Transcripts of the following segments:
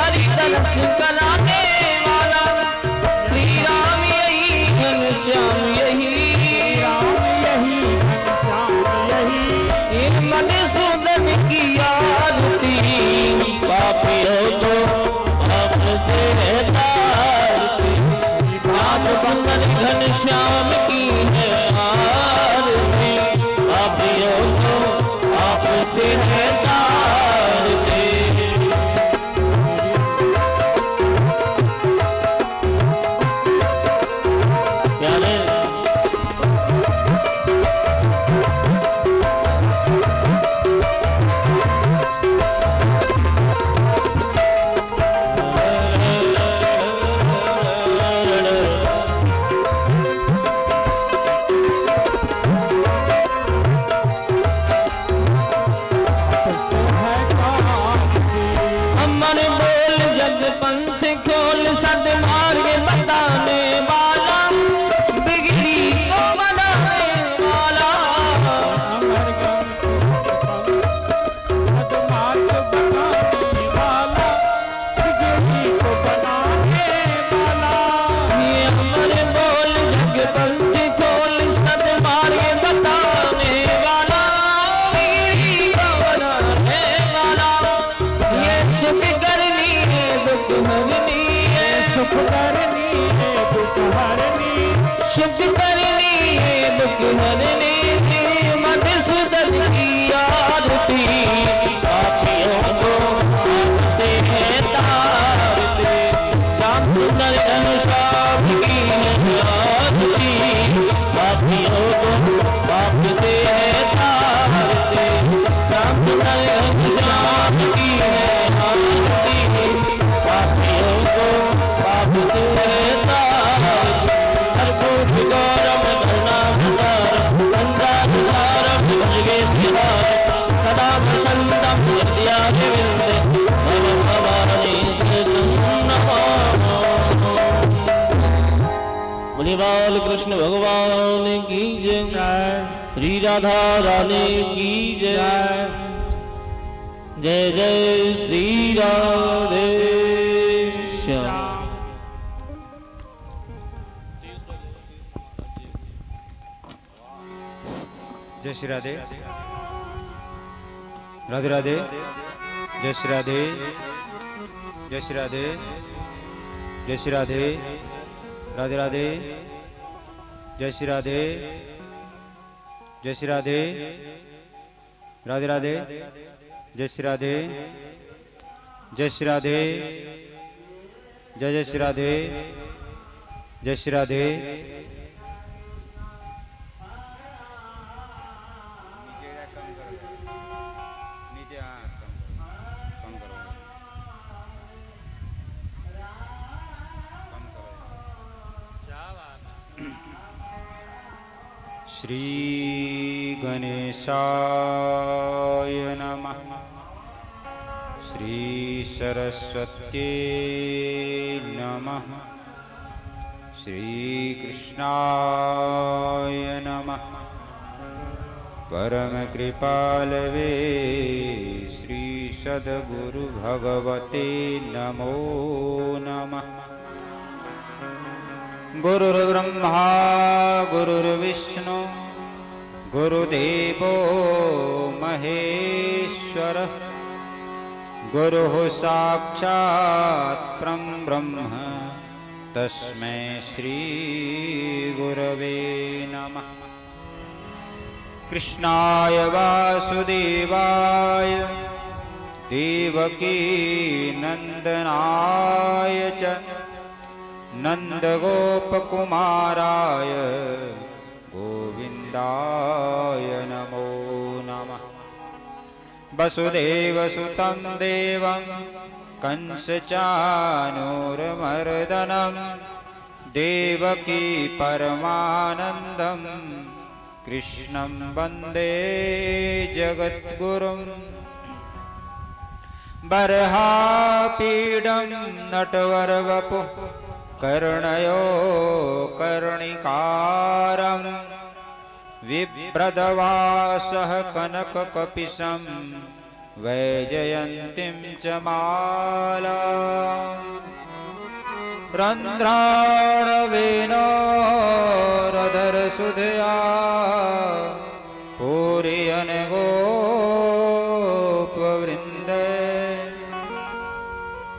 हरि दर्श कराने वाला श्री राम यही घनश्याम यही राम यही घनश्याम यही मधुसूदन की आरती पापियों तो आपसे तारती राम सुंदर घनश्याम की है आरती पापियों तो आपसे तारती कृष्ण भगवान की जय श्री राधा रानी की जय जय जय श्री राधे श्याम। जय श्री राधे राधे राधे जय श्री राधे जय श्री राधे जय श्री राधे राधे राधे जय श्री राधे जय श्री राधे राधे राधे जय श्री राधे जय श्री राधे जय जय श्री राधे जय श्री राधे श्री गणेशाय नमः श्री सरस्वत्यै नमः श्री कृष्णाय नमः परम कृपालवे श्री सद्गुरु भगवते नमो नमः। गुरुर्ब्रह्मा गुरुर्विष्णु गुरुदेवो महेश्वरः गुरुः साक्षात् परब्रह्म तस्मै श्री गुरवे नमः। कृष्णाय वासुदेवाय देवकी नंदनाय च नंदगोपकुमाराय गोविंदाय नमो नमः। वसुदेवसुतं देवं कंसचानूरमर्दनं देवकी परमानन्दं कृष्णं वन्दे जगद्गुरुं। बर्हापीडं नटवरवपुः कर्णयो कर्णिकारं विप्रदवासः कनककपिशं वैजयन्तीं च माला રંધ્રાણવેનોરધરસુધયા પૂરિયન ગોપવૃંદે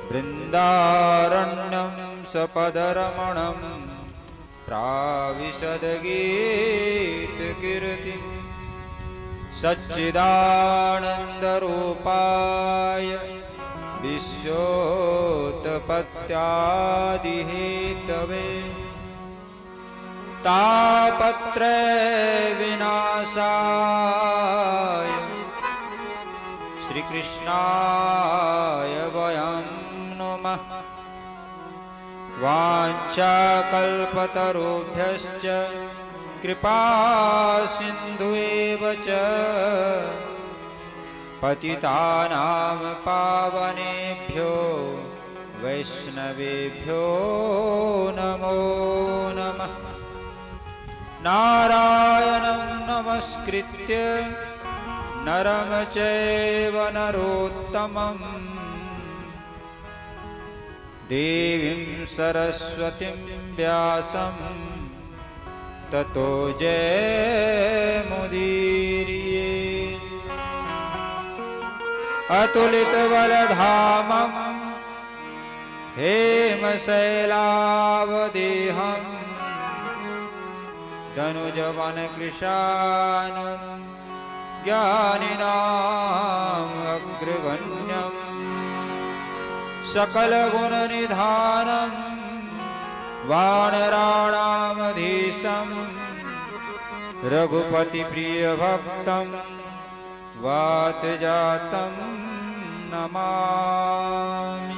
વૃંદારણ્યમ સપદરમણમ પ્રાવિશદગીતકીર્તિમ સચ્ચિદાનંદરૂપાય વિશ્વોત્પત્યાદિહેતવે તાપત્રય વિનાશાય શ્રી કૃષ્ણાય વયં નમઃ વાંછાકલ્પતરુભ્યશ્ચ કૃપા સિંધુએવ ચ પતિતાનાં પાવનેભ્યો વૈષ્ણવેભ્યો નમો નમઃ નારાયણં નમસ્કૃત્ય નરમ ચૈવ નરોત્તમં દેવીં સરસ્વતીં વ્યાસં તતો જયમુદીરયે અતુલિતબલધામં હેમશૈલાવદેહં ધનુજવનકૃશાનું જ્ઞાનિનામ અગ્રગણ્યં सकलगुणनिधानं वानराणामधीशं रघुपतिप्रियभक्तं वातजातं नमामि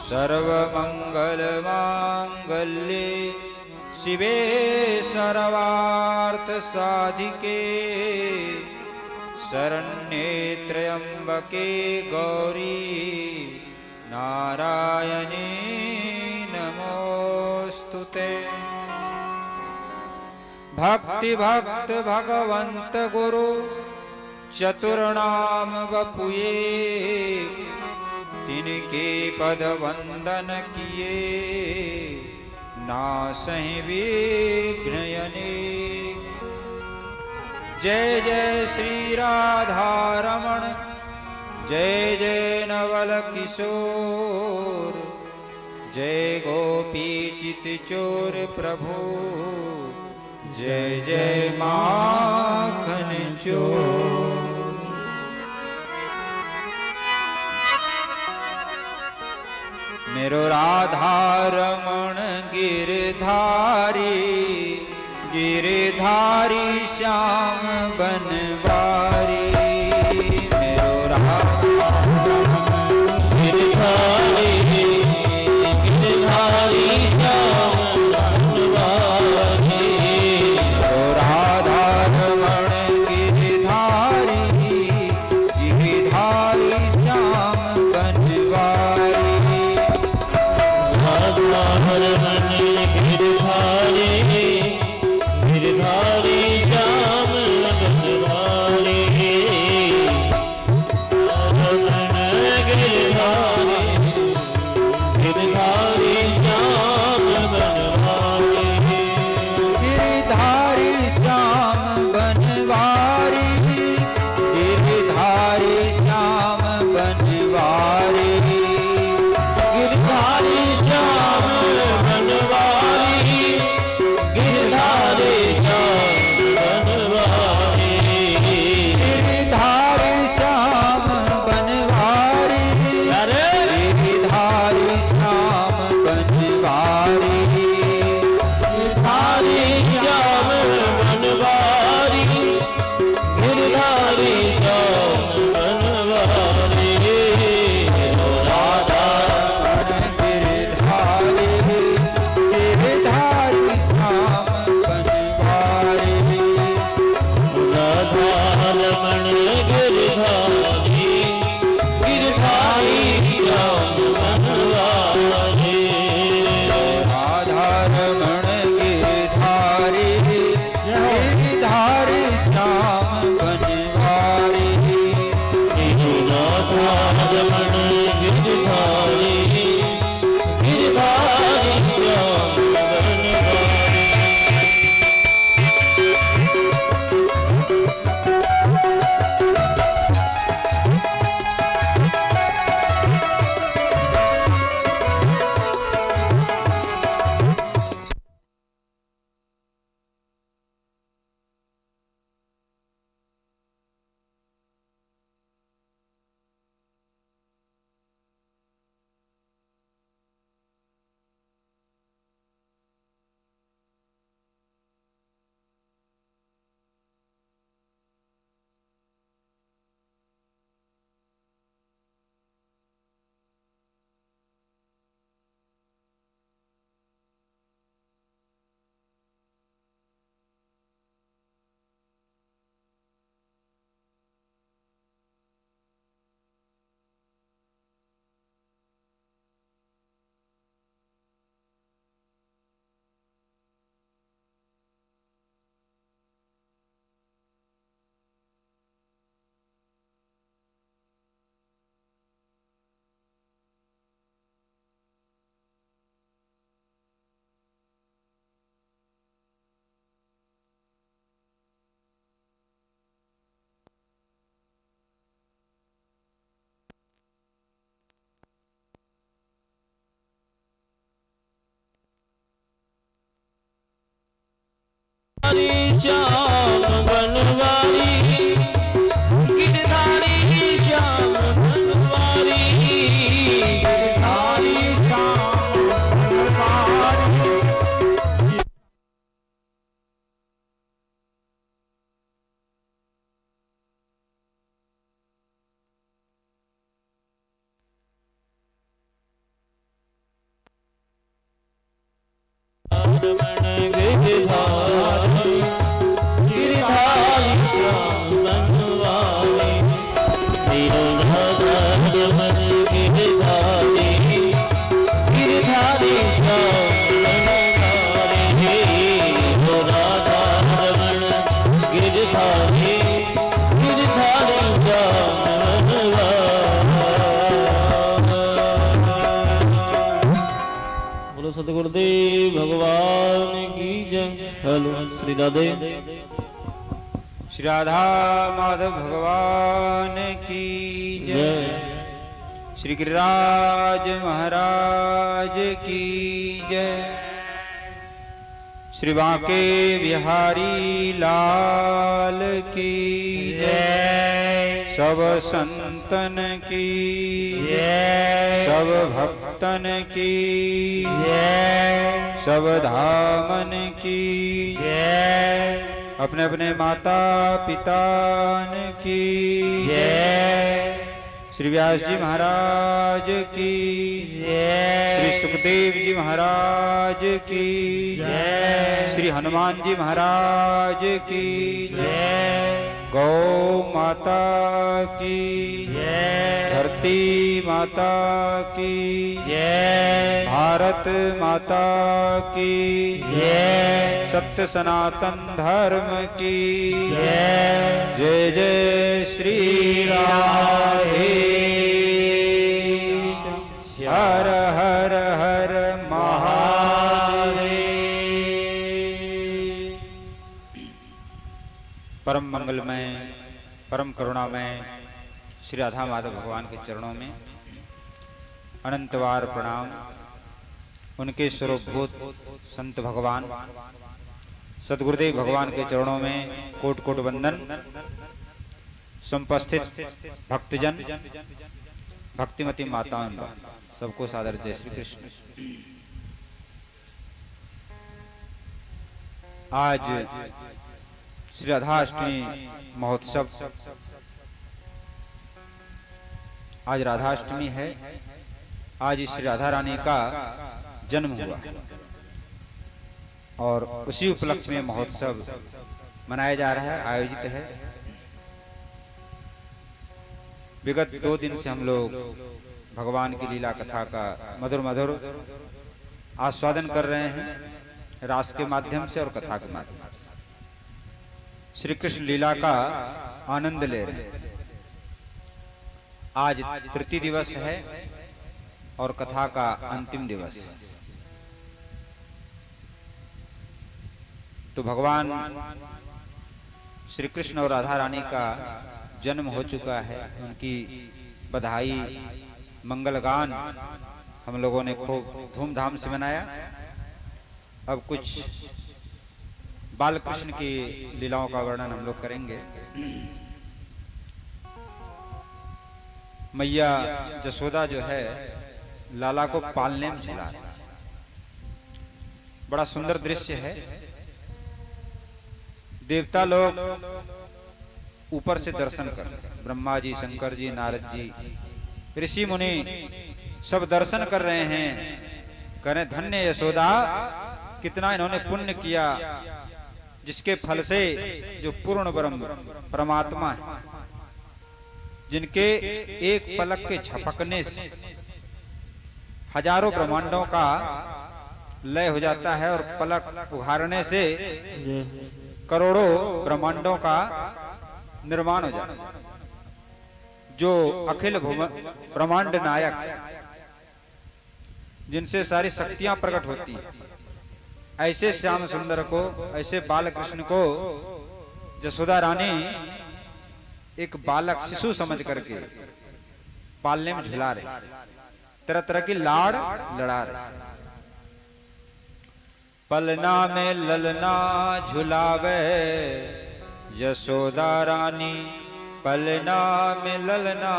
सर्वमङ्गलमाङ्गल्ये शिवे सर्वार्थसाधिके शरण्ये त्र्यम्बके गौरी नारायणी नमोस्तुते भक्ति भक्त भगवंत गुरु चतुर्नाम वपुये तिनके पद वंदन किए नासहि विघ्नयने जय जय श्री राधारमण जय जय नवल किशोर जय गोपी चित चोर प्रभु जय जय माखन चोर। मेरो राधारमण गिरधारी गिरधारी श्याम बनवारी मेरो गिरधारी गिरधारी श्याम बनवारी मेरो राधारमण गिरधारी गिरधारी श्याम बनवारी राधारमण गिरधारी गिरधारी श्याम बनवारी रमण गिरधारी गिरधारी श्याम बनवारी गिरधारी श्याम बनवारी गिरधारी श्याम बनवारी गिरधारी श्याम बनवारी हरि श्याम बनवारी गिरधारी श्याम बनवारी गिरधारी श्याम बनवारी रमण गिरधारी गिरधारी श्याम बनवारी रमण गिरधारी गिरधारी श्याम बनवारी राधा रमण गिरधारी गिरधारी श्याम बनवारी। बोलो सतगुरुदेव भगवान की जय। हेलो श्री राधे श्री राधा माधव भगवान की जय। श्री गिरिराज महाराज की जय। श्री बांके बिहारी लाल की जय। सब संतन की जय। सब भक्तन की जय। सब धामन की जय। अपने अपने माता पिता की जय। श्री व्यास जी महाराज की जय। श्री सुखदेव जी महाराज की जय। श्री हनुमान जी महाराज की जय। गौ माता की जय। धरती माता की जय। भारत माता की जय। सत्य सनातन धर्म की जय। जय जय श्री राधे। हर हर हर महादेव। परम मंगलमय परम करुणामय श्री राधा माधव भगवान के चरणों में अनंतवार प्रणाम। उनके स्वरूपभूत संत भगवान सदगुरुदेव भगवान के चरणों में कोट कोट वंदन। समुपस्थित भक्तजन भक्तिमती माताओं सबको सादर जय श्री कृष्ण। आज श्री राधाष्टमी महोत्सव, आज राधाष्टमी है। आज श्री राधा रानी का जन्म हुआ और उसी उपलक्ष्य में महोत्सव मनाया जा रहा है, आयोजित है। विगत 2 दिन से हम लोग भगवान की लीला कथा का मधुर मधुर आस्वादन कर रहे हैं, रास के माध्यम से और कथा के माध्यम से श्री कृष्ण लीला का आनंद ले रहे हैं। आज तृतीय दिवस है और कथा का अंतिम दिवस है। तो भगवान श्री कृष्ण और राधा रानी का जन्म हो चुका है। उनकी बधाई मंगल गान हम लोगों ने खूब धूमधाम से मनाया। अब कुछ बाल कृष्ण की लीलाओं का वर्णन हम लोग करेंगे। मैया जसोदा जो है लाला को पालने में झुला रही है। बड़ा सुंदर दृश्य है। देवता लोग ऊपर से दर्शन कर, ब्रह्मा जी, शंकर जी, नारद जी, ऋषि मुनि सब दर्शन कर रहे हैं। कह रहे धन्य यशोदा, कितना इन्होंने पुण्य किया, जिसके फल से जो पूर्ण ब्रह्म परमात्मा है, जिनके एक पलक के झपकने से हजारों ब्रह्मांडों का लय हो जाता है और पलक उघाड़ने से करोड़ों ब्रह्मांडों का निर्माण हो जाता है। जो अखिल ब्रह्मांड नायक, जिनसे सारी शक्तियां प्रकट होती है, ऐसे श्याम सुंदर को, ऐसे बाल कृष्ण को जसोदा रानी एक बालक शिशु समझ करके पालने में झुला रहे, तरह तरह की लाड़ लड़ा रहे। पलना में ललना झुलावे यशोदा रानी, पलना में ललना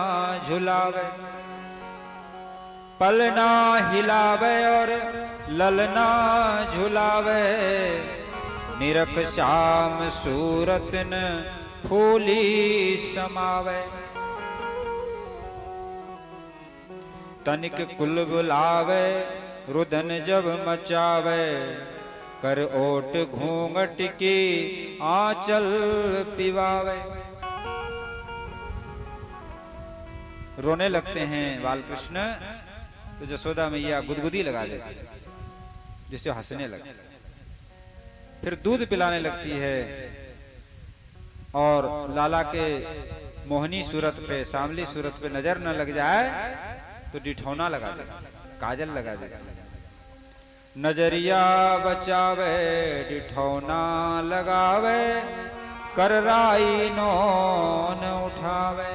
झुलावे। पलना हिलावे और ललना झुलावे, निरख श्याम सूरत न फूली समावे। तनिक कुल बुलावे रुदन जब मचावे, कर ओट घूंघट की आंचल पिवावे। रोने लगते हैं बाल कृष्ण तो यशोदा मैया गुदगुदी लगा देती है जिससे हंसने लगते। फिर दूध पिलाने लगती है और लाला के मोहनी सूरत पे, सांवली सूरत पे नजर न लग जाए तो डिठौना लगा देती, काजल लगा देती। नजरिया बचावे डिठौना लगावे, करराई नौन उठावे।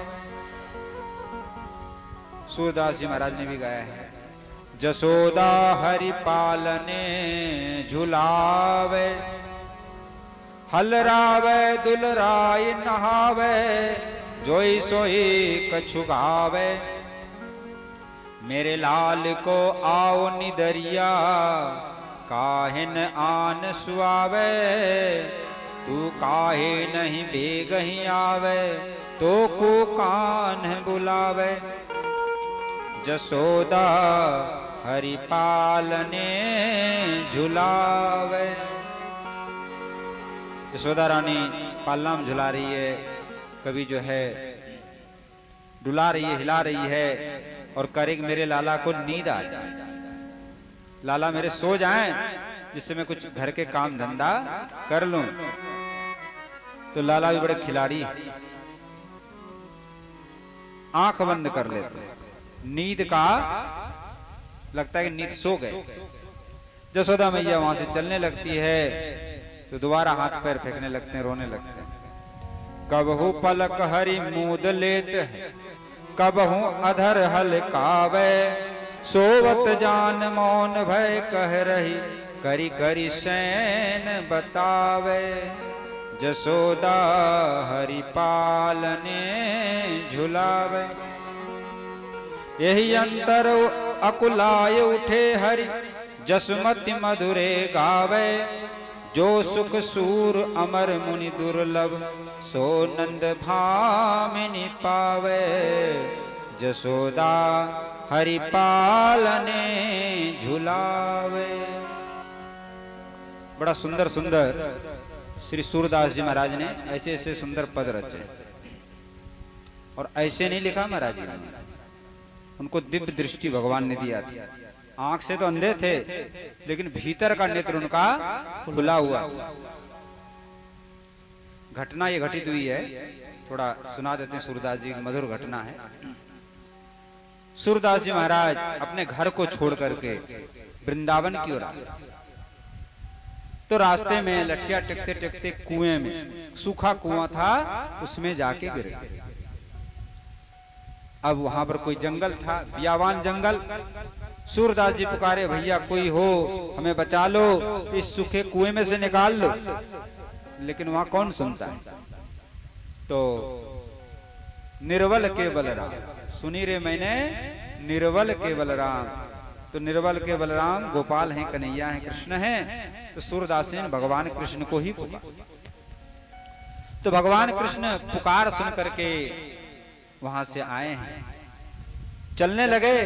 सूरदास जी महाराज ने भी गाया है। जसोदा हरि पालने झुलावे, हलरावे दुलराई नहावे, जोई सोई कछु गावे। मेरे लाल को आओ निदरिया, काहिन आन सुआवे। तू काहे नहीं बेगही आवे, तो को कान बुलावे। जसोदा हरि पालने झुलावे। यशोदा रानी पालना में झुला रही है, कभी जो है डुला रही है, हिला रही है और करेग मेरे लाला को नींद आ जाए, लाला मेरे सो जाएं जिससे मैं कुछ घर के काम धंधा कर लूं। तो लाला भी बड़े खिलाड़ी, आंख बंद कर लेते, नींद का लगता है कि नींद सो गए। जसोदा मैया वहां से चलने लगती है तो दोबारा हाथ पैर फेंकने लगते हैं, रोने लगते हैं। कबहू पलक हरि मूद लेत है, कबहू अधर हलकावे। सोवत जान मौन भय कह रही, करी करी सैन बतावे। जसोदा हरि पालने झुलावे। यही अंतर अकुलाय उठे हरि, जसमति मधुरे गावे। जो सुख सूर अमर मुनि दुर्लभ, सो नंद भामिनी पावे। जसोदा हरि पालने झुलावे। बड़ा सुंदर सुंदर श्री सूरदास जी महाराज ने ऐसे ऐसे सुंदर पद रचे, और ऐसे नहीं लिखा महाराज जी ने, उनको दिव्य दृष्टि भगवान ने दिया था। आंख से तो अंधे थे लेकिन भीतर का नेत्र उनका खुला हुआ था। घटना ये घटित हुई है, थोड़ा सुना देते हैं। सूरदास जी की मधुर घटना है। सूरदास जी महाराज अपने घर को छोड़ करके वृंदावन की ओर आए, तो रास्ते में लठिया टेकते टेकते कुएं में, सूखा कुआं था उसमें जाके गिर गए। अब वहां पर कोई जंगल था, बियावान जंगल। सूरदास जी पुकारे, भैया कोई हो हमें बचा लो, इस सूखे कुएं में से निकाल लो। लेकिन वहां कौन सुनता है। तो निर्बल के बलराम, सुनी रे मैंने निर्बल के बलराम। तो निर्बल के बलराम गोपाल हैं, कन्हैया हैं, कृष्ण हैं। तो सूरदास ने भगवान कृष्ण को ही पुकारा। तो भगवान कृष्ण पुकार सुन करके वहां से आए हैं, चलने लगे।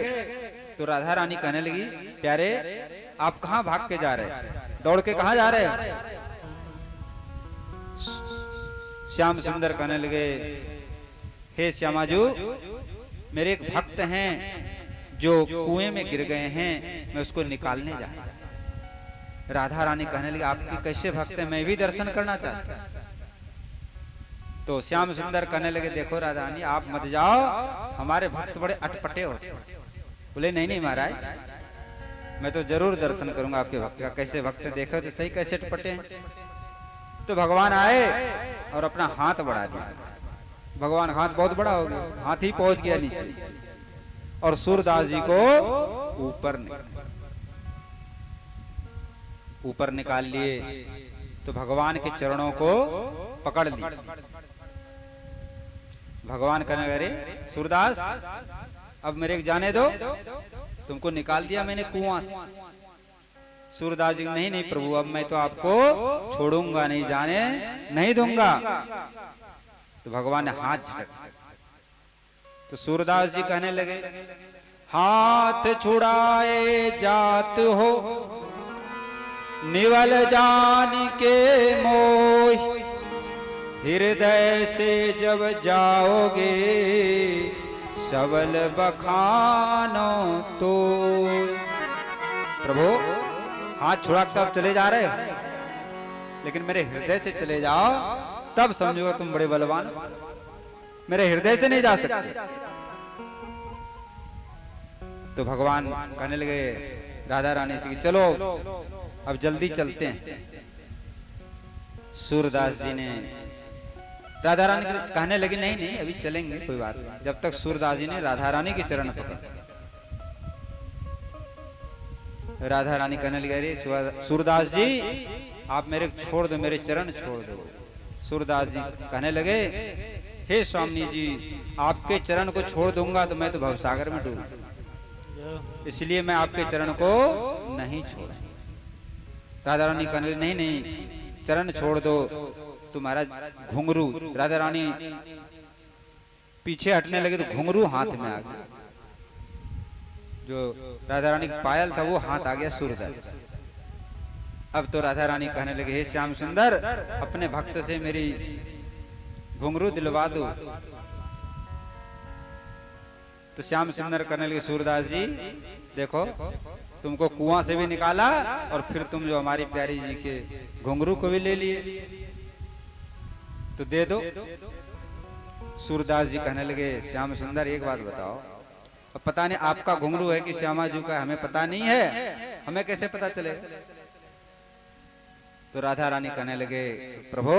तो राधा रानी कहने लगी, प्यारे आप कहां भाग के जा रहे, दौड़ के कहां जा रहे हो। श्याम सुंदर कहने लगे, हे श्यामाजू, मेरे एक भक्त हैं जो कुएं में गिर गए हैं, मैं उसको निकालने जा रहा हूं। राधा रानी कहने लगी, आपके कैसे भक्त हैं, मैं भी दर्शन करना चाहता हूं। तो श्याम सुंदर कहने लगे, देखो राधा रानी आप मत जाओ, हमारे भक्त बड़े अटपटे होते हैं। बोले नहीं नहीं महाराज, मैं तो जरूर दर्शन करूंगा आपके भक्त का। कैसे भक्त देखो तो सही, कैसे अटपटे हैं। तो भगवान आए और अपना हाथ बढ़ा दिया। भगवान हाथ बहुत बड़ा हो गया, हाथ ही पहुंच गया नीचे और सूरदास जी को ऊपर नहीं। ऊपर निकाल लिए तो भगवान के चरणों को पकड़ ली। भगवान कहने लगे, सूरदास अब मेरे जाने दो, तुमको निकाल दिया मैंने कुआं से। सूरदास जी नहीं नहीं प्रभु, अब मैं तो आपको छोड़ूंगा नहीं, जाने नहीं दूंगा। तो भगवान ने हाथ झटक, तो सूरदास जी कहने लगे, हाथ छुड़ाए जात हो निवल जान के मोह, हृदय से जब जाओगे सबल बखानो तो। प्रभु हाथ छुड़ा तब चले जा रहे हो, लेकिन मेरे हृदय से चले जाओ तब समझोगे तुम बड़े बलवान हो। मेरे हृदय से नहीं जा सकते। तो भगवान कहने लगे राधा रानी से कि चलो अब जल्दी चलते हैं। सूरदास जी ने राधा रानी कहने लगी नहीं नहीं अभी चलेंगे कोई बात नहीं, जब तक सूरदास जी ने राधा रानी के चरण पकड़े। राधा रानी कहने लगी अरे सूरदास जी आप मेरे छोड़ दो, मेरे चरण छोड़ दो। सूरदास जी कहने लगे हे स्वामी जी आपके चरण को छोड़ दूंगा तो मैं तो भवसागर में डूब, इसलिए मैं आपके चरण को नहीं छोड़ा। राधा रानी कहने लगी नहीं नहीं चरण छोड़ दो, तुम्हारा घुंघरू। राधा रानी पीछे हटने लगे तो घुंघरू हाथ में आ गया, जो राधा रानी का पायल था वो हाथ आ गया सूरदास। अब तो राधा रानी कहने लगे हे श्याम सुंदर अपने भक्त से मेरी घुंघरू दिलवा दो। तो श्याम सुंदर कहने लगे सूरदास जी देखो तुमको कुआं से भी निकाला और फिर तुम जो हमारी प्यारी जी के घुंघरू को भी ले लिए, तो दे दो। सूरदास जी कहने लगे श्याम सुंदर एक बात बताओ, अब पता नहीं आपका घुंघरू है कि श्यामा जी का हमें पता नहीं है, हमें कैसे पता चले। तो राधा रानी कहने लगे प्रभु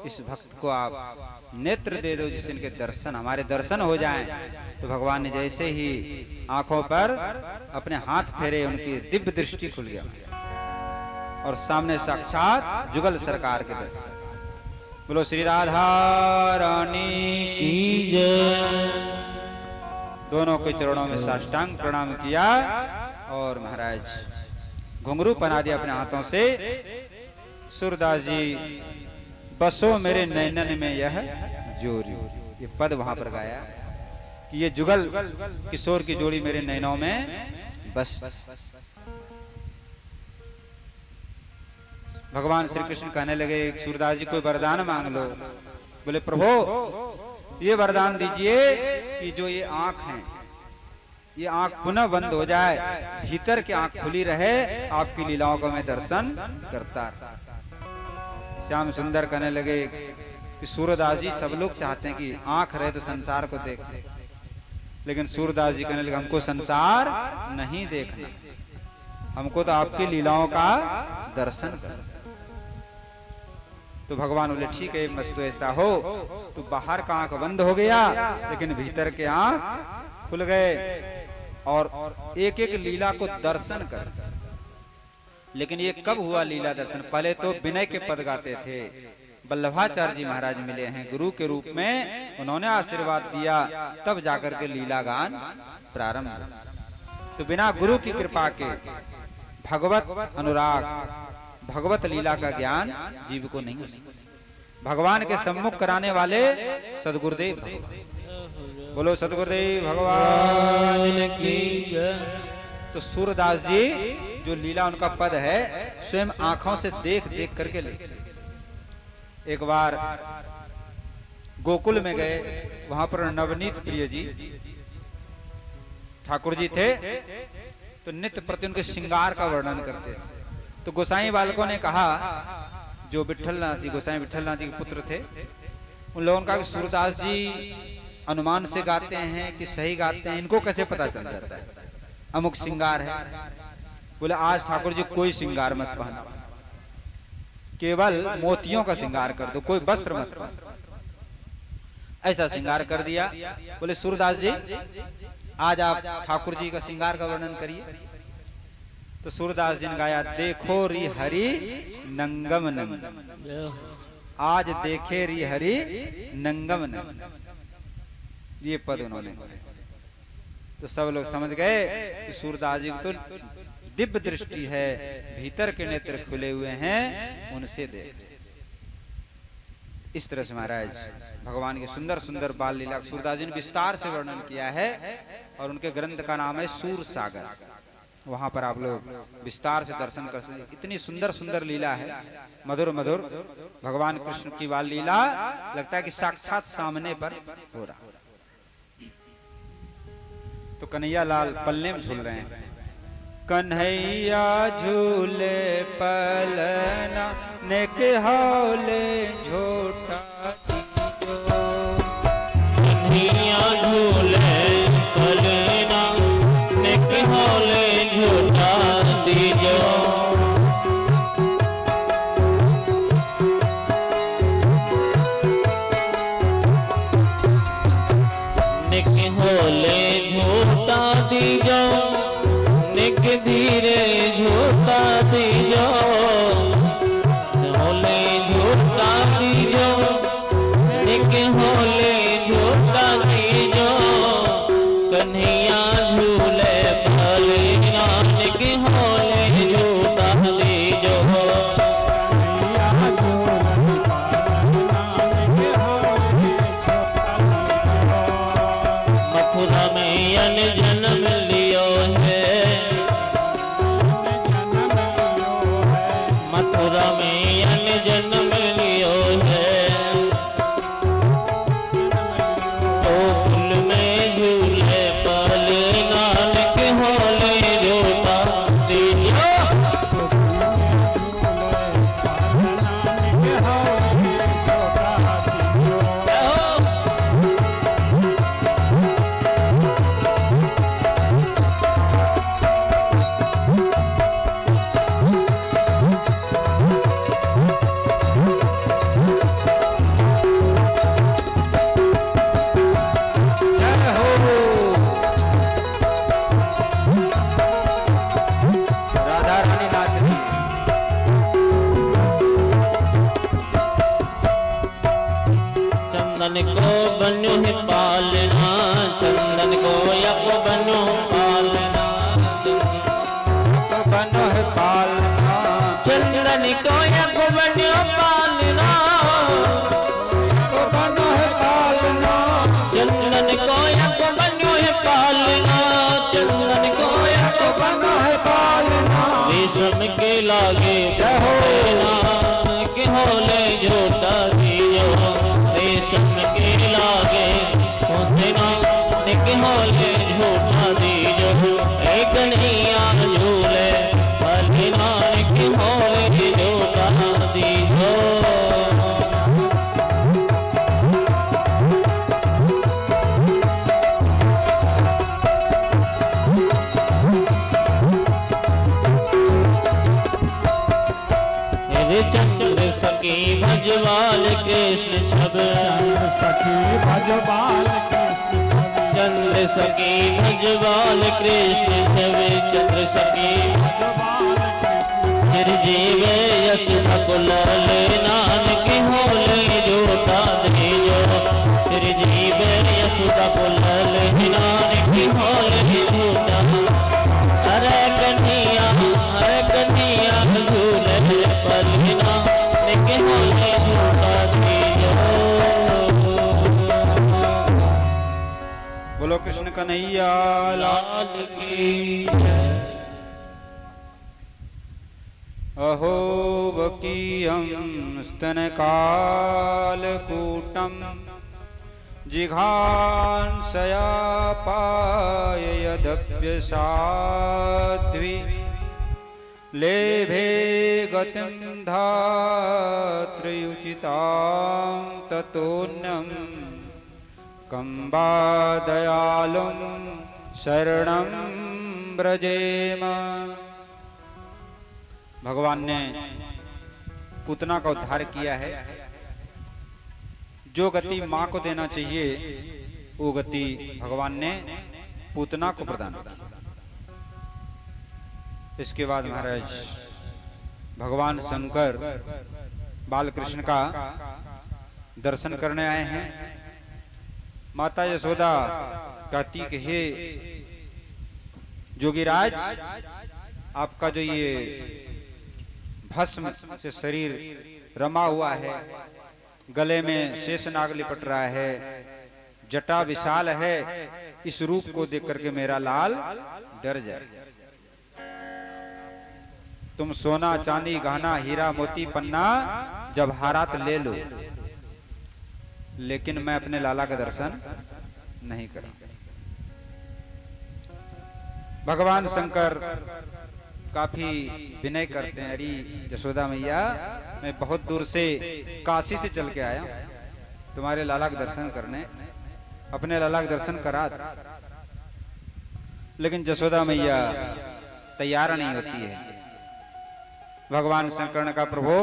इस भक्त को आप नेत्र दे दो जिससे इनके दर्शन हमारे दर्शन हो जाएं। तो भगवान ने जैसे ही आंखों पर अपने हाथ फेरे उनकी दिव्य दृष्टि खुल गया और सामने साक्षात जुगल सरकार के दर्शन। बोलो श्री राधा रानी की जय। दोनों के चरणों में साष्टांग प्रणाम किया और महाराज घुंघरू पहना दिया अपने हाथों से। सूरदास जी बसो मेरे नैनन में यह जोरी, ये पद वहां पर गाया कि ये जुगल किशोर की जोड़ी मेरे नैनों में बस। भगवान श्री कृष्ण कहने लगे सूरदास जी कोई वरदान मांग लो। बोले प्रभु ये वरदान दीजिए कि जो ये आंख है ये आंख पुनः बंद हो जाए, भीतर की आंख खुली रहे, आपकी लीलाओं का मैं दर्शन करता। श्याम सुंदर कहने लगे कि सूरदास जी सब लोग चाहते हैं कि आंख रहे तो संसार को देख, लेकिन सूरदास जी कहने लगे हमको संसार नहीं देखना, हमको तो आपकी लीलाओं का दर्शन करना। तो भगवान बोले ठीक है मस्त ऐसा हो, तो बाहर का आंख बंद हो गया लेकिन भीतर के आंख खुल गए और एक एक लीला को दर्शन कर। लेकिन ये कब हुआ लीला दर्शन? पहले तो विनय के पद गाते थे, वल्लभाचार्य जी महाराज मिले हैं गुरु के रूप में, उन्होंने आशीर्वाद दिया तब जाकर के लीला गान प्रारंभ। तो बिना गुरु की कृपा के भगवत अनुराग भगवत लीला का ज्ञान जीव को नहीं हो सकता। भगवान के सम्मुख कराने वाले सदगुरुदेव, बोलो सदगुरुदेव भगवान की। तो सूरदास जी जो लीला उनका पद है स्वयं आंखों से देख देख करके ले। एक बार गोकुल में गए, वहां पर नवनीत प्रिय जी ठाकुर जी थे, तो नित्य प्रति उनके श्रृंगार का वर्णन करते थे। तो गोसाई बालकों ने कहा, जो विठलनाथ जी गोसाई विठलनाथ जी के पुत्र थे, उन लोगों ने कहा कि सूरदास जी अनुमान से गाते हैं कि सही गाते हैं, इनको कैसे पता चल जाता है? अमुक श्रृंगार है। बोले आज ठाकुर जी कोई श्रृंगार मत पहनो, केवल मोतियों का श्रृंगार कर दो, कोई वस्त्र मत पहनो। ऐसा श्रृंगार कर दिया। बोले सूरदास जी आज आप ठाकुर जी का श्रृंगार का वर्णन करिए। तो सूरदास जी ने गाया, देखो री हरि नंगम नंग, जय हो। आज देखे री हरि नंगम नंग, ये पद उन्होंने। तो सब लोग समझ गए कि सूरदास जी को तो दिव्य दृष्टि है, भीतर के नेत्र खुले हुए हैं, उनसे देख। इस तरह से महाराज भगवान की सुंदर सुंदर बाल लीला सूरदास जी ने विस्तार से वर्णन किया है, और उनके ग्रंथ का नाम है सूर सागर। वहां पर आप लोग विस्तार से दर्शन कर सकते। इतनी सुंदर सुंदर लीला है, मधुर मधुर भगवान कृष्ण की बाल लीला, लगता है कि साक्षात सामने पर हो रहा। तो कन्हैया लाल पल्ले में झूल रहे हैं। कन्हैया झूले पलना ने के हौले झोटा, कन्हैया झूले पलना ने के हौले झूटा दीजो। निक होले झूटा दीजो, निक धीरे झूटा दीजो, होले झूटा दीजो, निक होले झूटा दीजो। कन्हैया झूले भलेना, निक होले झूटा दीजो। मथुरा में अन जन्म लियो है, मथुरा में अन जन्म लियो है। तो फूल में झूले पले नानक होले झूटा दीजो। जय हो राधा रानी नाच रही। चंदन को बनो है पालना, चंदन को यक बनो पालना। तो बनो है पालना, चंदन को यक बनो पालना, तो बनो है पालना, चंदन को यक बनो है पालना, चंदन को यक तो बनो है पालना। रेशम के लागे के होले झूठा दीजो। रेशम के लागे निक होले झूठा दीजो। ए कन्हैया झूले भलेना, निक होले झूठा दीजो। रे चंद्र सखी भजवाल कृष्ण छब, सखी भजबाल कृष्ण चंद्र सखी भजवाल कृष्ण छब, चंद्र सखी भजबाल कृष्ण चिरजीव यश नकुल नानक होले झूठा दीजो। चिरजीव यश नकुल नानक होले झूठा। हरे कन्हैया झूले पलना, निक होले झूठा दीजो। बोलो कृष्ण कन्हैया लाल। लाल की जय। अहो वकीयं स्तनकालकूटं जिघांसया पाय यदप्यसाध्वी, लेभे गतिं धात्र्युचितां ततोऽन्यं कम्बा दयालुं शरणं व्रजेम। भगवान ने पूतना का उद्धार किया है। जो गति मां को देना चाहिए वो गति भगवान ने पूतना को प्रदान की। इसके बाद महाराज भगवान शंकर बालकृष्ण का दर्शन करने आए हैं। माता यशोदा कहती कि हे जोगीराज, आपका जो ये भस्म से शरीर रमा हुआ है, गले में शेषनाग लिपट रहा है, जटा विशाल है, इस रूप को देख करके मेरा लाल डर जाए। तुम सोना चांदी गहना हीरा मोती पन्ना जवाहरात ले लो, लेकिन मैं अपने लाला का दर्शन नहीं करूंगा। भगवान शंकर काफी विनय करते हैं, अरे यशोदा मैया, मैं बहुत दूर से काशी से चल के आया तुम्हारे लाला के दर्शन करने, अपने लाला के दर्शन करा, लेकिन यशोदा मैया तैयार नहीं होती है। भगवान शंकर ने कहा, प्रभु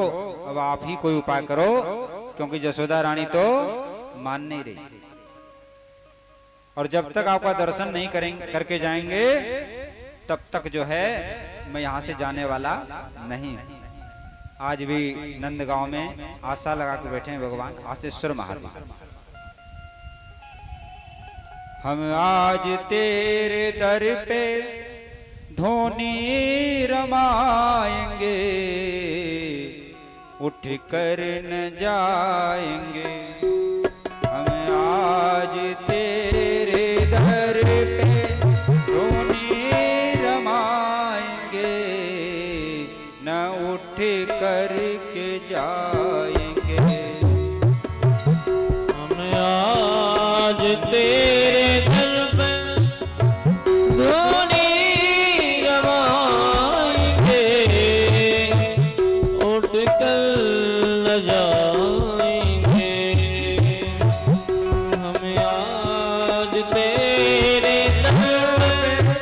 अब आप ही कोई उपाय करो, क्योंकि यशोदा रानी तो मान नहीं रही, और जब तक आपका दर्शन नहीं करेंगे करके जाएंगे तब तक जो है मैं यहां से जाने वाला नहीं हूं। आज भी नंदगांव में आशा लगा के बैठे हैं भगवान आशीश्वर महादेव। हम आज तेरे दर पे धोनी रमाएंगे, उठ कर न जाएंगे। हम आज तेरे दर पे धोनी रमाएंगे, न उठ कर के जाएंगे। हम आज तेरे दर पे धोनी रमाएंगे, उठ कर न जाएंगे। हम आज तेरे दर पे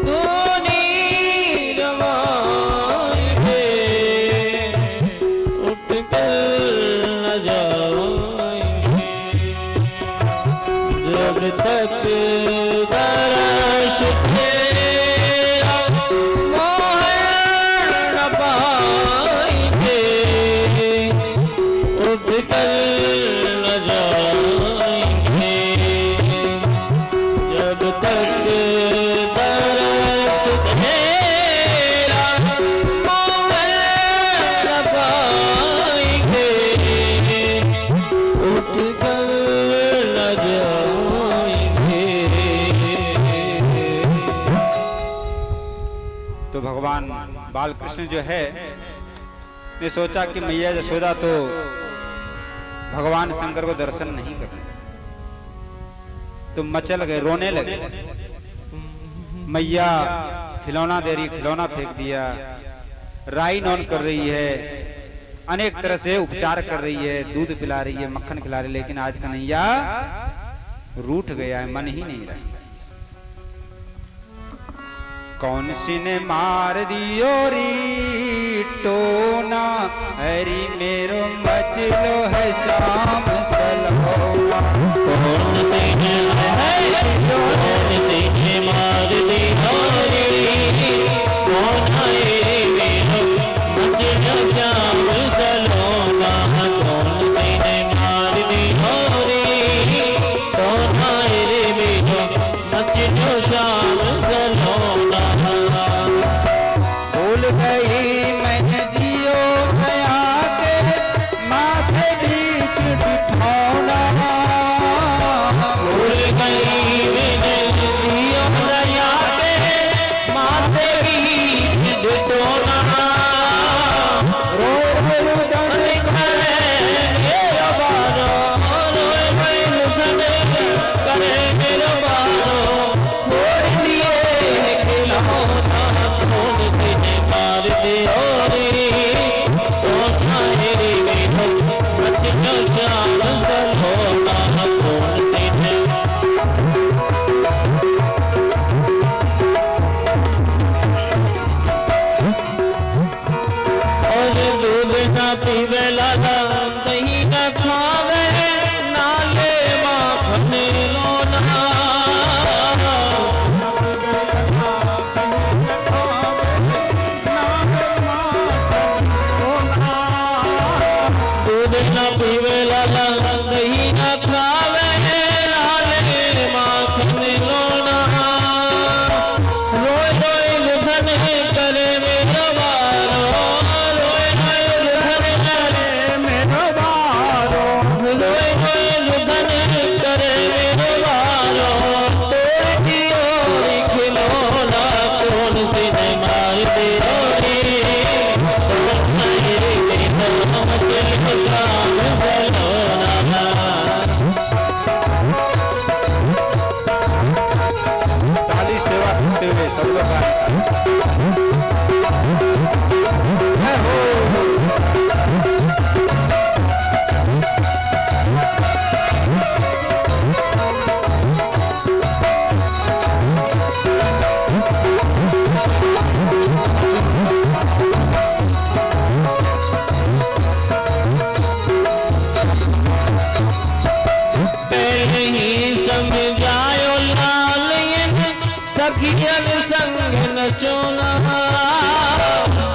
धोनी रमाएंगे, उठ कर न जाएंगे। जब तक दर्श तेरा मोहर न पाएंगे, उठ कर न जाएंगे। जब तक दर्श तेरा मोहर न पाएंगे, उठ कर न जाएंगे। तो भगवान बालकृष्ण जो है ने सोचा कि मैया यशोदा तो भगवान शंकर को दर्शन नहीं करने, तो मचल गए, रोने लगे। मैया खिलौना दे रही, खिलौना फेंक दिया, राई नौन कर रही है, अनेक तरह से उपचार कर रही है, दूध पिला रही है, मक्खन खिला रही है, लेकिन आज कन्हैया रूठ गया है, मन ही नहीं रहा। कौन सी ने मार दियो री टोना, हरी मेरो मचलो है शाम सलोना। कौन सी ने मार दी होरी, कौन है मेरो मचलो श्याम सलोना। कौन सी ने मार दी होरी, कौन है मेरो मचलो श्याम सलोना। भूल गई मैं दियो गया के माथे बीच बिठौना। भूल गई मैंने दियो दया पे माथे बीच बिठौना। रोए रुदन करे मेरा बारो, रोए रुदन करे मेरा बारो। छोड़ दिए खिलौना, छोड़ के मार दियो रे, कौन है मेरो मचलो श्याम सलोना। कौन सी ने और दूध न पीवे लाला, दही न खावे, नाले माखन लोना। सखियन संग नचोना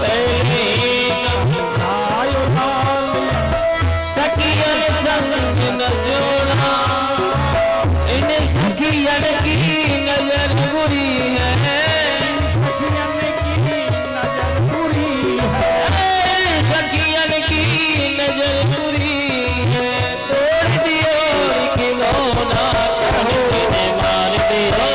पहले आयो लाल सखियन संग नचोना इन सखियन की नजर बुरी है सखियन की नजर बुरी है सखियन की नजर बुरी है तोड़ दियो खिलौना कहो ने मार दियो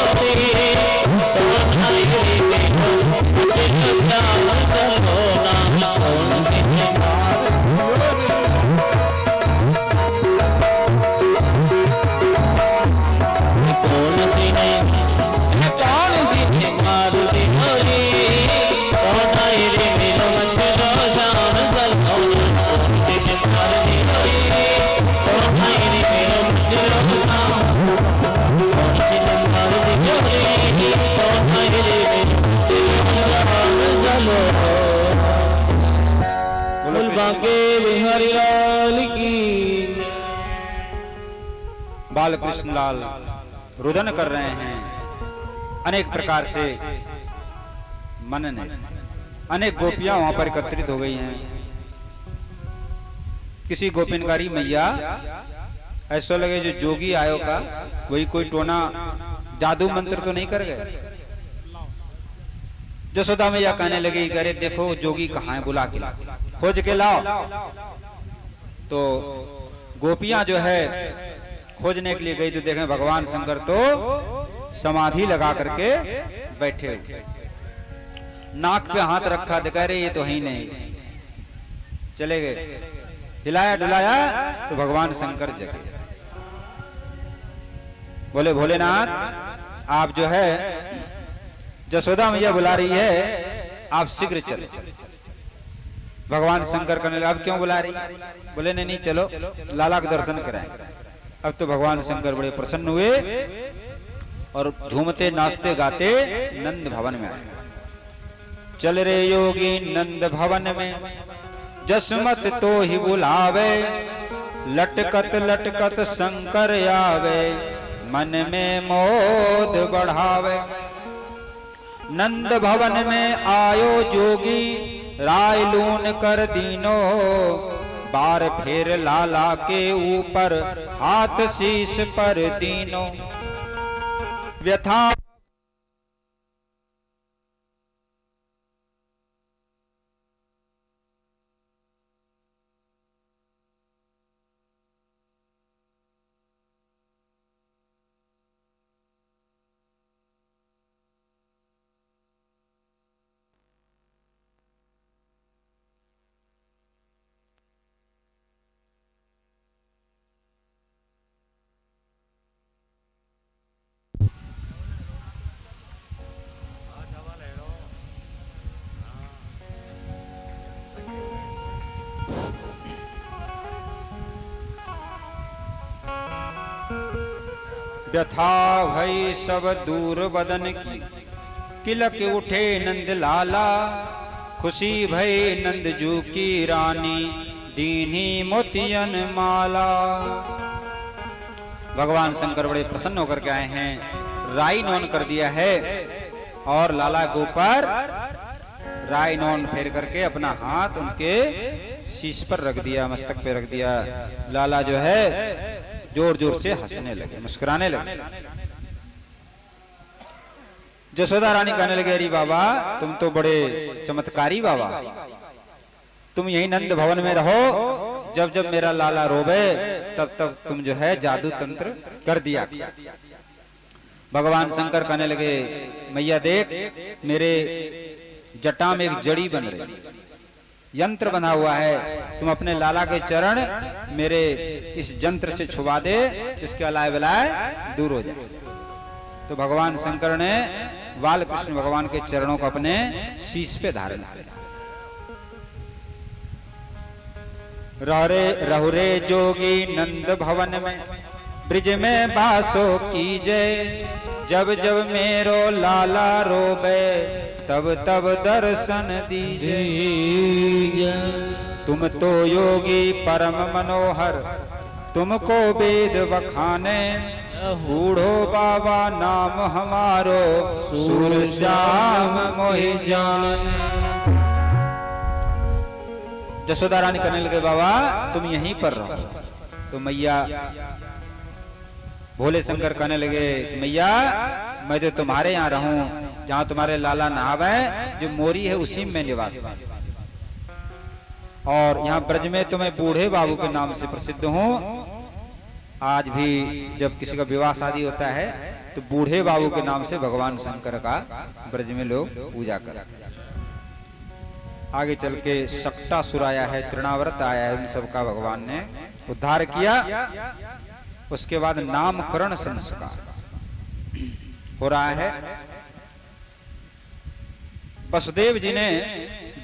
बिहारी लाल की बाल कृष्ण लाल रुदन कर रहे हैं अनेक प्रकार से। मन ने अनेक गोपियां वहां पर एकत्रित हो गई हैं। किसी गोपिनकारी मैया ऐसा लगे जो जोगी आयो का वही कोई टोना जादू मंत्र तो नहीं कर गए। जसोदा मैया कहने लगी करे देखो जोगी कहाँ है, बुला के खोज के लाओ। तो गोपियां जो है खोजने के लिए गई तो देखें भगवान शंकर तो समाधि लगा करके बैठे, नाक पे हाथ रखा तो कह रहे ये तो है ही नहीं। चले गए, हिलाया डुलाया तो भगवान शंकर जगे। बोले भोलेनाथ आप जो है जसोदा मैया बुला रही है, आप शीघ्र चलो। भगवान शंकर कहने लगे अब क्यों बुला रही? बोले नहीं नहीं चलो लाला के दर्शन कराएं। अब तो भगवान शंकर बड़े प्रसन्न हुए और झूमते नाचते गाते नंद भवन में आए। चल रे योगी नंद भवन में जसमत तो ही बुलावे, लटकत लटकत शंकर आवे, मन में मोद बढ़ावे। नंद भवन में आयो जोगी, राय लून कर दीनो, बार फेर लाला के ऊपर हाथ शीश पर दीनो। व्यथा व्यथा भई सब दूर बदन की, किलक उठे नंद लाला, खुशी भई नंद जू की रानी, दीनी मोतियन माला। भगवान शंकर बड़े प्रसन्न होकर के आए हैं, राई नौन कर दिया है और लाला के ऊपर राई नौन फेर करके अपना हाथ उनके शीश पर रख दिया, मस्तक पे रख दिया। लाला जो है जोर जोर से हंसने लगे, मुस्कुराने लगे। जसोदा रानी कहने लगे अरे बाबा तुम तो बड़े चमत्कारी बाबा, तुम यही नंद भवन में रहो, जब जब मेरा लाला रोवे तब तब तुम जो है जादू तंत्र कर दिया। भगवान शंकर कहने लगे मैया देख मेरे जटा में एक जड़ी बन रही, यंत्र बना हुआ है, तुम अपने लाला के चरण मेरे इस यंत्र से छुपा दे, इसके अलाय बलाय दूर हो जाए। तो भगवान शंकर ने बाल कृष्ण भगवान के चरणों को अपने शीश पे धारण किया। रहुरे जोगी नंद भवन में ब्रिज में बासो कीजे, जब जब मेरो लाला रोबे तब तब दर्शन दीजे। तुम तो योगी परम मनोहर, तुमको वेद बखाने, बूढ़ो बाबा नाम हमारो सूर श्याम मोहि जाने। जसोदा रानी कहने लगे बाबा तुम यहीं पर रहो। तो मैया भोले शंकर कहने लगे मैया मैं तो तुम्हारे यहाँ रहूं, जहां तुम्हारे लाला नहावे जो मोरी है उसी में निवास करूं, और यहाँ ब्रज में तो मैं बूढ़े बाबू के नाम से प्रसिद्ध हूँ। आज भी जब किसी का विवाह शादी होता है तो बूढ़े बाबू के नाम से भगवान शंकर का ब्रज में लोग पूजा करते हैं। आगे चल के सक्टासुर आया है, तृणाव्रत आया है, उन सबका भगवान ने उद्धार किया। उसके बाद नामकरण संस्कार हो रहा है। वसुदेव जी ने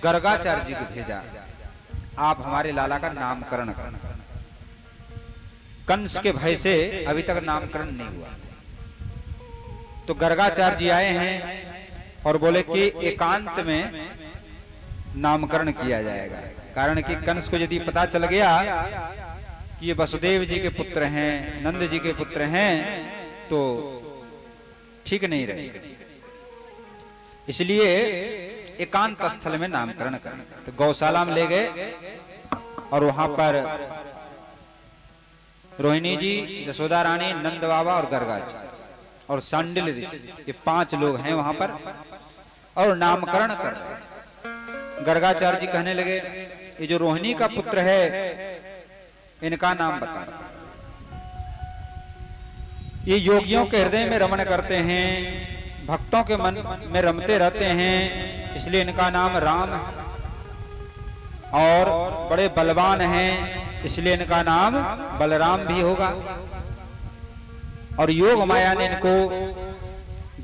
गर्गाचार्य जी को भेजा, आप हमारे लाला का नामकरण करना। कंस के भय से अभी तक नामकरण नहीं हुआ। तो गर्गाचार्य जी आए हैं और बोले कि एकांत में नामकरण किया जाएगा, कारण कि कंस को यदि पता चल गया कि ये वसुदेव जी के पुत्र हैं, नंद जी के पुत्र हैं, तो ठीक नहीं रहे। इसलिए एकांत स्थल में नामकरण करना। तो गौशाला में ले गए और वहां पर रोहिणी जी, जसोदा रानी, नंद बाबा और गर्गाचार्य और सांडिल ऋषि, ये 5 लोग हैं वहां पर और नामकरण कर रहे हैं। गर्गाचार्य जी कहने लगे ये जो रोहिणी का पुत्र है इनका नाम बता। ये योगियों के हृदय में रमण करते हैं, भक्तों के मन में रमते रहते हैं, इसलिए इनका नाम राम है। और बड़े बलवान हैं, इसलिए इनका नाम बलराम भी होगा। और योग माया ने इनको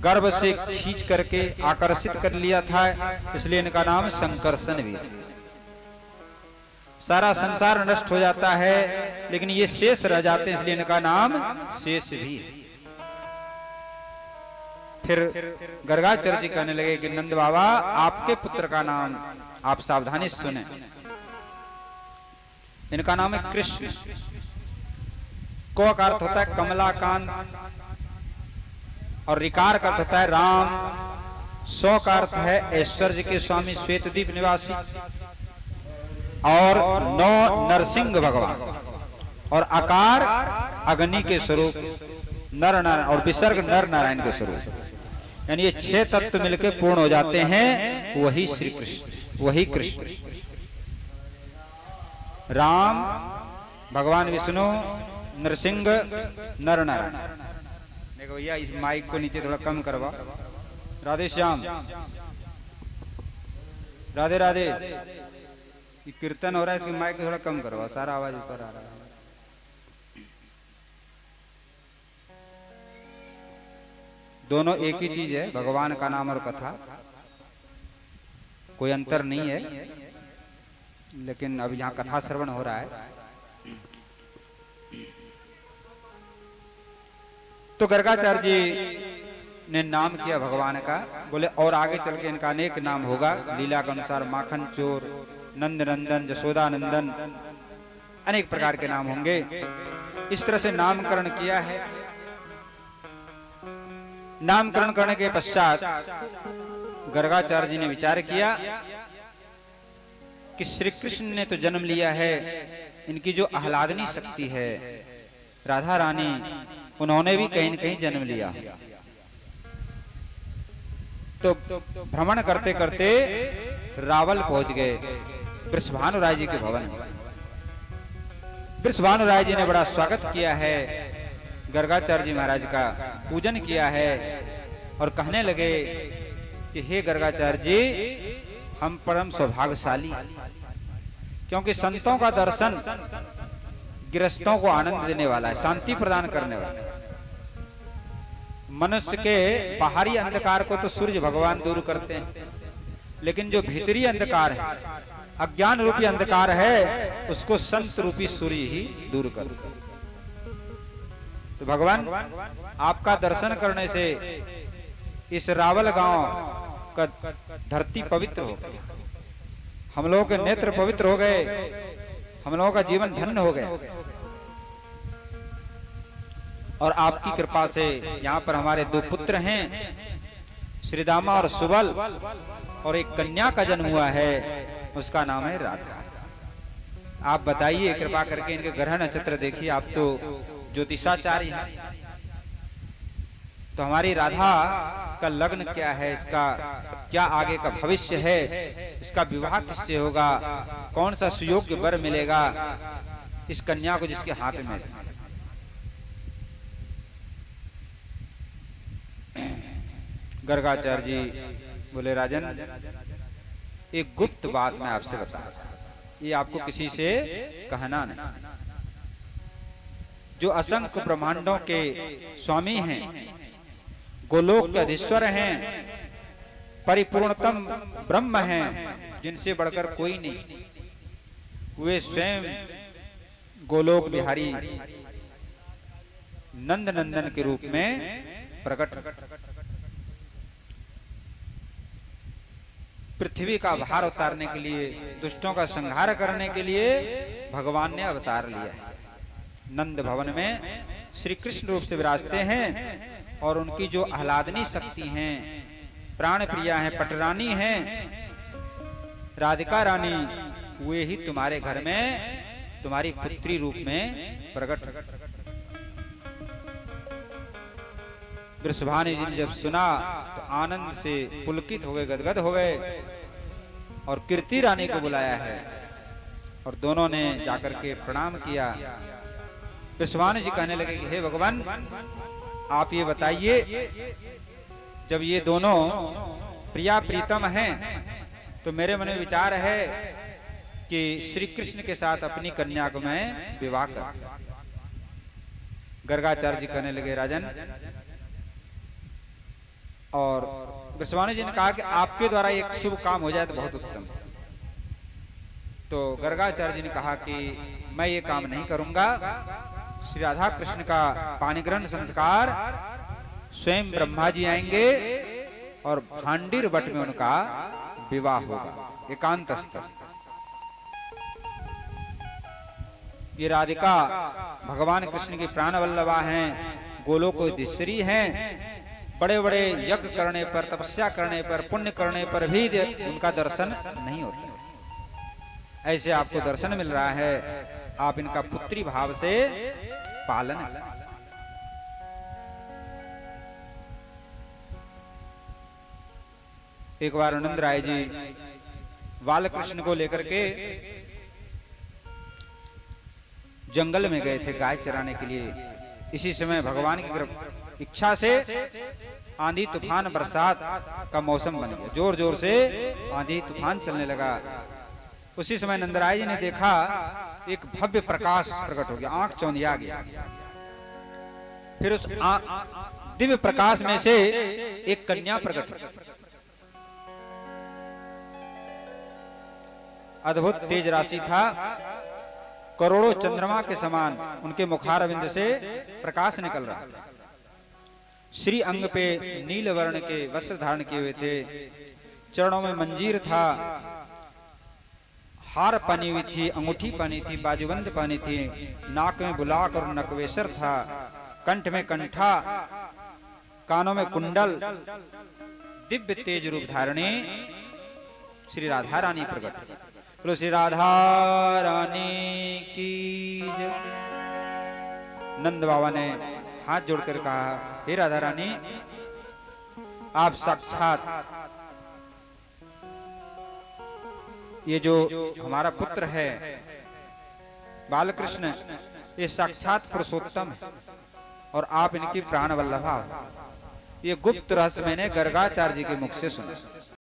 गर्भ से खींच करके आकर्षित कर लिया था, इसलिए इनका नाम संकर्षण भी। सारा संसार नष्ट हो जाता है लेकिन ये शेष रह जाते हैं, इसलिए इनका नाम शेष भी। फिर गर्गाचार्य जी कहने लगे कि नंद बाबा आपके पुत्र का नाम आप सावधानी से सुने, इनका नाम है कृष्ण। को का अर्थ होता है कमलाकांत और रिकार का अर्थ होता है राम। सौ का अर्थ है ऐश्वर्य के स्वामी श्वेतद्वीप निवासी और नौ नरसिंह भगवान और आकार अग्नि के स्वरूप नर नारायण और विसर्ग नर नारायण के स्वरूप, यानी ये 6 तत्व मिलकर पूर्ण हो जाते हैं, वही श्री कृष्ण, वही कृष्ण। राम, भगवान विष्णु, नरसिंह, नर नारायण। देखो भैया इस माइक को नीचे थोड़ा कम करवा। राधे श्याम, राधे राधे। ये कीर्तन हो रहा है, इसकी माइक को थोड़ा कम करवा, सारा आवाज ऊपर आ रहा है। दोनों एक ही चीज है, भगवान का नाम और कथा, कोई अंतर नहीं है। लेकिन अब यहाँ कथा श्रवण हो रहा है। तो गर्गाचार्य जी ने नाम किया भगवान का, बोले और आगे चल के इनका अनेक नाम होगा। लीला के अनुसार माखन चोर, नंद नंदन, जसोदा नंदन, अनेक प्रकार के नाम होंगे। इस तरह से नामकरण किया है। नामकरण करने के पश्चात गर्गाचार्य जी ने विचार किया कि श्री कृष्ण ने तो जन्म लिया है, इनकी जो आह्लादनी शक्ति है राधा रानी, उन्होंने भी कहीं न कहीं जन्म लिया। तो भ्रमण करते करते रावल पहुंच गए वृषभानु राय जी के भवन में। वृषभानु राय जी ने बड़ा स्वागत किया है, गर्गाचार्य जी महाराज का पूजन किया है और कहने लगे कि हे गर्गाचार्य जी, हम परम सौभाग्यशाली, क्योंकि संतों का दर्शन गृहस्थों को आनंद देने वाला है, शांति प्रदान करने वाला है। मनुष्य के बाहरी अंधकार को तो सूर्य भगवान दूर करते हैं, लेकिन जो भीतरी अंधकार है, अज्ञान रूपी अंधकार है, उसको संत रूपी सूर्य ही दूर करते हैं। तो भगवान आपका दर्शन करने से इस रावल गांव का धरती पवित्र हो गई, हम लोगों के नेत्र पवित्र हो गए, हम लोगों का जीवन धन्य हो गया। और आपकी कृपा से यहाँ पर हमारे 2 पुत्र हैं, श्रीदामा और सुबल, और एक कन्या का जन्म हुआ है, उसका नाम है राधा। आप बताइए कृपा करके इनके ग्रह नक्षत्र देखिए, आप तो ज्योतिषाचार्य हैं, तो हमारी राधा का लग्न क्या है, इसका क्या आगे का भविष्य है, इसका विवाह किससे होगा, कौन सा सुयोग्य वर मिलेगा इस कन्या को जिसके हाथ में। गर्गाचार्य जी बोले राजन, एक गुप्त बात मैं आपसे बता रहा हूं, ये आपको किसी से कहना नहीं। जो असंख्य ब्रह्मांडों के स्वामी हैं, गोलोक के अधीश्वर हैं, परिपूर्णतम ब्रह्म हैं, जिनसे बढ़कर कोई नहीं, वे स्वयं गोलोक बिहारी नंद नंदन के रूप में प्रकट, पृथ्वी का भार उतारने के लिए, दुष्टों का संहार करने के लिए भगवान ने अवतार लिया है। नंद भवन में श्री कृष्ण रूप से विराजते हैं, और उनकी जो आह्लादनी शक्ति हैं, प्राण प्रिया हैं, पटरानी हैं, राधिका रानी, वे ही तुम्हारे घर में तुम्हारी पुत्री रूप में प्रकट। वृषभानु जी ने जब सुना तो आनंद से पुलकित हो गए, गदगद हो गए, और कीर्ति रानी को बुलाया है, और दोनों ने जाकर के प्रणाम किया। वृषभानु जी कहने लगे कि हे भगवान, आप ये बताइए, जब ये दोनों प्रिया प्रीतम हैं, तो मेरे मन में विचार है कि श्री कृष्ण के साथ अपनी कन्या को मैं विवाह कर। गर्गाचार्य जी कहने लगे राजन, और वृषभानु जी ने कहा कि आपके द्वारा एक शुभ काम हो जाए तो बहुत उत्तम। तो गर्गाचार्य जी ने कहा कि मैं ये काम नहीं करूंगा, श्री राधा कृष्ण का पाणिग्रहण संस्कार स्वयं ब्रह्मा जी आएंगे, और भांडीर वट में उनका विवाह होगा एकांतस्थ। ये राधिका भगवान कृष्ण की प्राण वल्लभा हैं, गोलोकधीश्वरी हैं, बड़े बड़े यज्ञ करने पर, तपस्या करने पर, पुण्य करने पर भी उनका दर्शन नहीं होता। ऐसे आपको दर्शन मिल रहा है, आप इनका पुत्री भाव से पालन। एक बार आनंद राय जी बालकृष्ण को लेकर के जंगल में गए थे गाय चराने के लिए। इसी समय भगवान की इच्छा से आंधी तूफान बरसात का मौसम बन गया, जोर जोर से आंधी तूफान चलने लगा। उसी समय नंदराय जी ने देखा एक भव्य प्रकाश प्रकट हो गया, आंख चौंधिया गया। फिर उस दिव्य प्रकाश में से एक कन्या प्रकट हुई, अद्भुत तेज राशि था, करोड़ों चंद्रमा के समान उनके मुखारविंद से प्रकाश निकल रहा था। श्री अंग पे नील वर्ण के वस्त्र धारण किए हुए थे, चरणों में मंजीर था, हार पहनी हुई थी, अंगूठी पहनी थी, बाजूबंद पहनी थी, नाक में बुलाक और नकवेसर था, कंठ में कंठा, कानों में कुंडल, दिव्य तेज रूप धारणी श्री राधा रानी प्रकट। बोलो श्री राधा रानी की जय। नंद बाबा ने हाथ जोड़कर कहा, हे राधा रानी, आप साक्षात ये जो हमारा पुत्र है बालकृष्ण, ये साक्षात पुरुषोत्तम है, और आप इनकी प्राण वल्लभा हो। ये गुप्त रहस्य मैंने गर्गाचार्य जी के मुख से सुना।